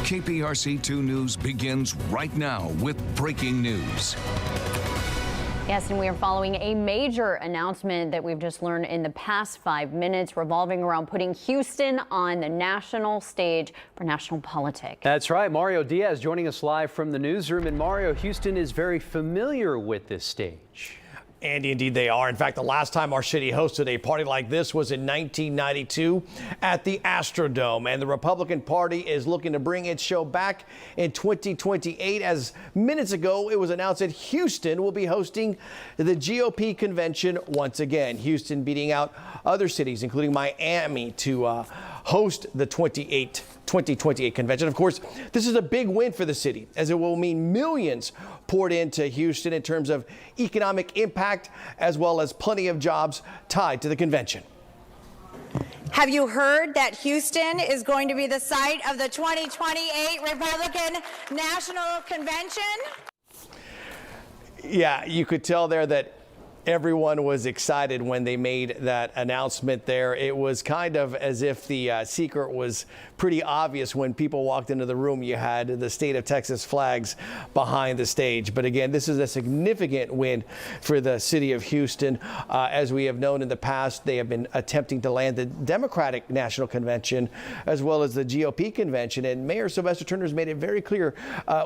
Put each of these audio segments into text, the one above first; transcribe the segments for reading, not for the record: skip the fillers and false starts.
KPRC2 News begins right now with breaking news. Yes, and we are following a major announcement that we've just learned in the past 5 minutes revolving around putting Houston on the national stage for national politics. That's right. Mario Diaz joining us live from the newsroom. And Mario, Houston is very familiar with this stage. Andy, indeed they are. In fact, the last time our city hosted a party like this was in 1992 at the Astrodome. And the Republican Party is looking to bring its show back in 2028. As minutes ago, it was announced that Houston will be hosting the GOP convention once again. Houston beating out other cities, including Miami, to host the 2028 convention. Of course, this is a big win for the city, as it will mean millions poured into Houston in terms of economic impact, as well as plenty of jobs tied to the convention. Have you heard that Houston is going to be the site of the 2028 Republican National Convention? Yeah, you could tell there that everyone was excited when they made that announcement there. It was kind of as if the secret was pretty obvious when people walked into the room. You had the state of Texas flags behind the stage. But again, this is a significant win for the city of Houston. As we have known in the past, they have been attempting to land the Democratic National Convention as well as the GOP convention. And Mayor Sylvester Turner has made it very clear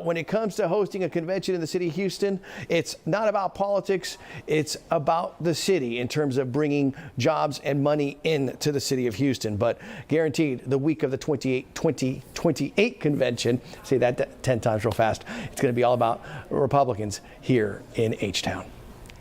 when it comes to hosting a convention in the city of Houston, it's not about politics. It's about the city in terms of bringing jobs and money into the city of Houston. But guaranteed, the week of the 2028 convention, say that 10 times real fast, it's going to be all about Republicans here in H-Town.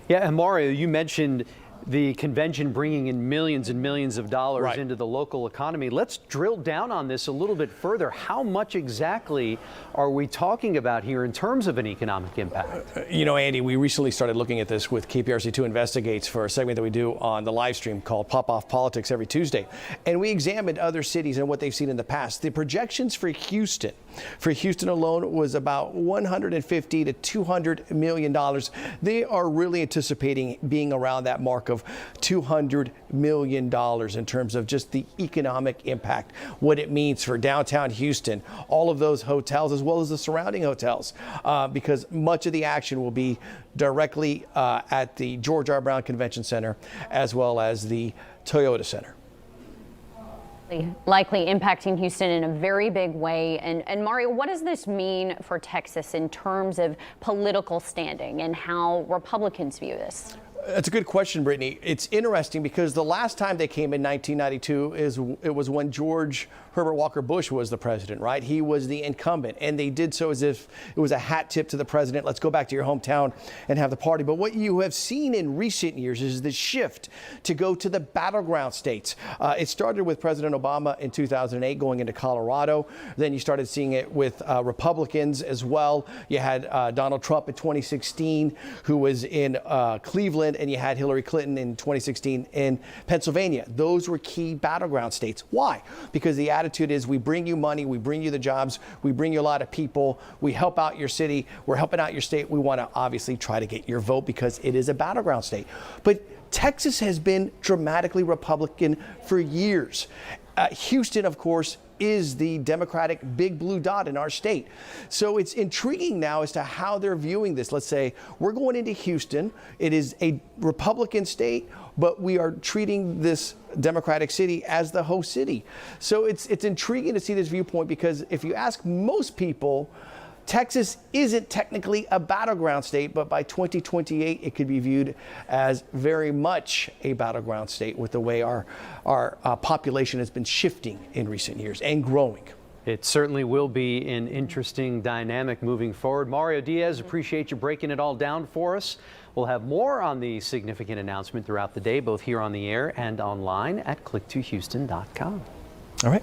Yeah, and Mario, you mentioned the convention bringing in millions and millions of dollars into the local economy. Let's drill down on this a little bit further. How much exactly are we talking about here in terms of an economic impact? You know, Andy, we recently started looking at this with KPRC2 Investigates for a segment that we do on the live stream called Pop Off Politics every Tuesday. And we examined other cities and what they've seen in the past. The projections for Houston alone was about $150 to $200 million. They are really anticipating being around that mark of $200 million in terms of just the economic impact, what it means for downtown Houston, all of those hotels, as well as the surrounding hotels, because much of the action will be directly at the George R. Brown Convention Center, as well as the Toyota Center. Likely impacting Houston in a very big way. And Mario, what does this mean for Texas in terms of political standing and how Republicans view this? That's a good question, Brittany. It's interesting because the last time they came in 1992 it was when George Herbert Walker Bush was the president, right? He was the incumbent, and they did so as if it was a hat tip to the president. Let's go back to your hometown and have the party. But what you have seen in recent years is the shift to go to the battleground states. It started with President Obama in 2008 going into Colorado. Then you started seeing it with Republicans as well. You had Donald Trump in 2016, who was in Cleveland, and you had Hillary Clinton in 2016 in Pennsylvania. Those were key battleground states. Why? Because the attitude is we bring you money, we bring you the jobs, we bring you a lot of people, we help out your city, we're helping out your state. We want to obviously try to get your vote because it is a battleground state. But Texas has been dramatically Republican for years. Houston, of course, is the Democratic big blue dot in our state. So it's intriguing now as to how they're viewing this. Let's say we're going into Houston. It is a Republican state, but we are treating this Democratic city as the host city. So it's intriguing to see this viewpoint because if you ask most people, Texas isn't technically a battleground state, but by 2028, it could be viewed as very much a battleground state with the way our population has been shifting in recent years and growing. It certainly will be an interesting dynamic moving forward. Mario Diaz, appreciate you breaking it all down for us. We'll have more on the significant announcement throughout the day, both here on the air and online at click2houston.com.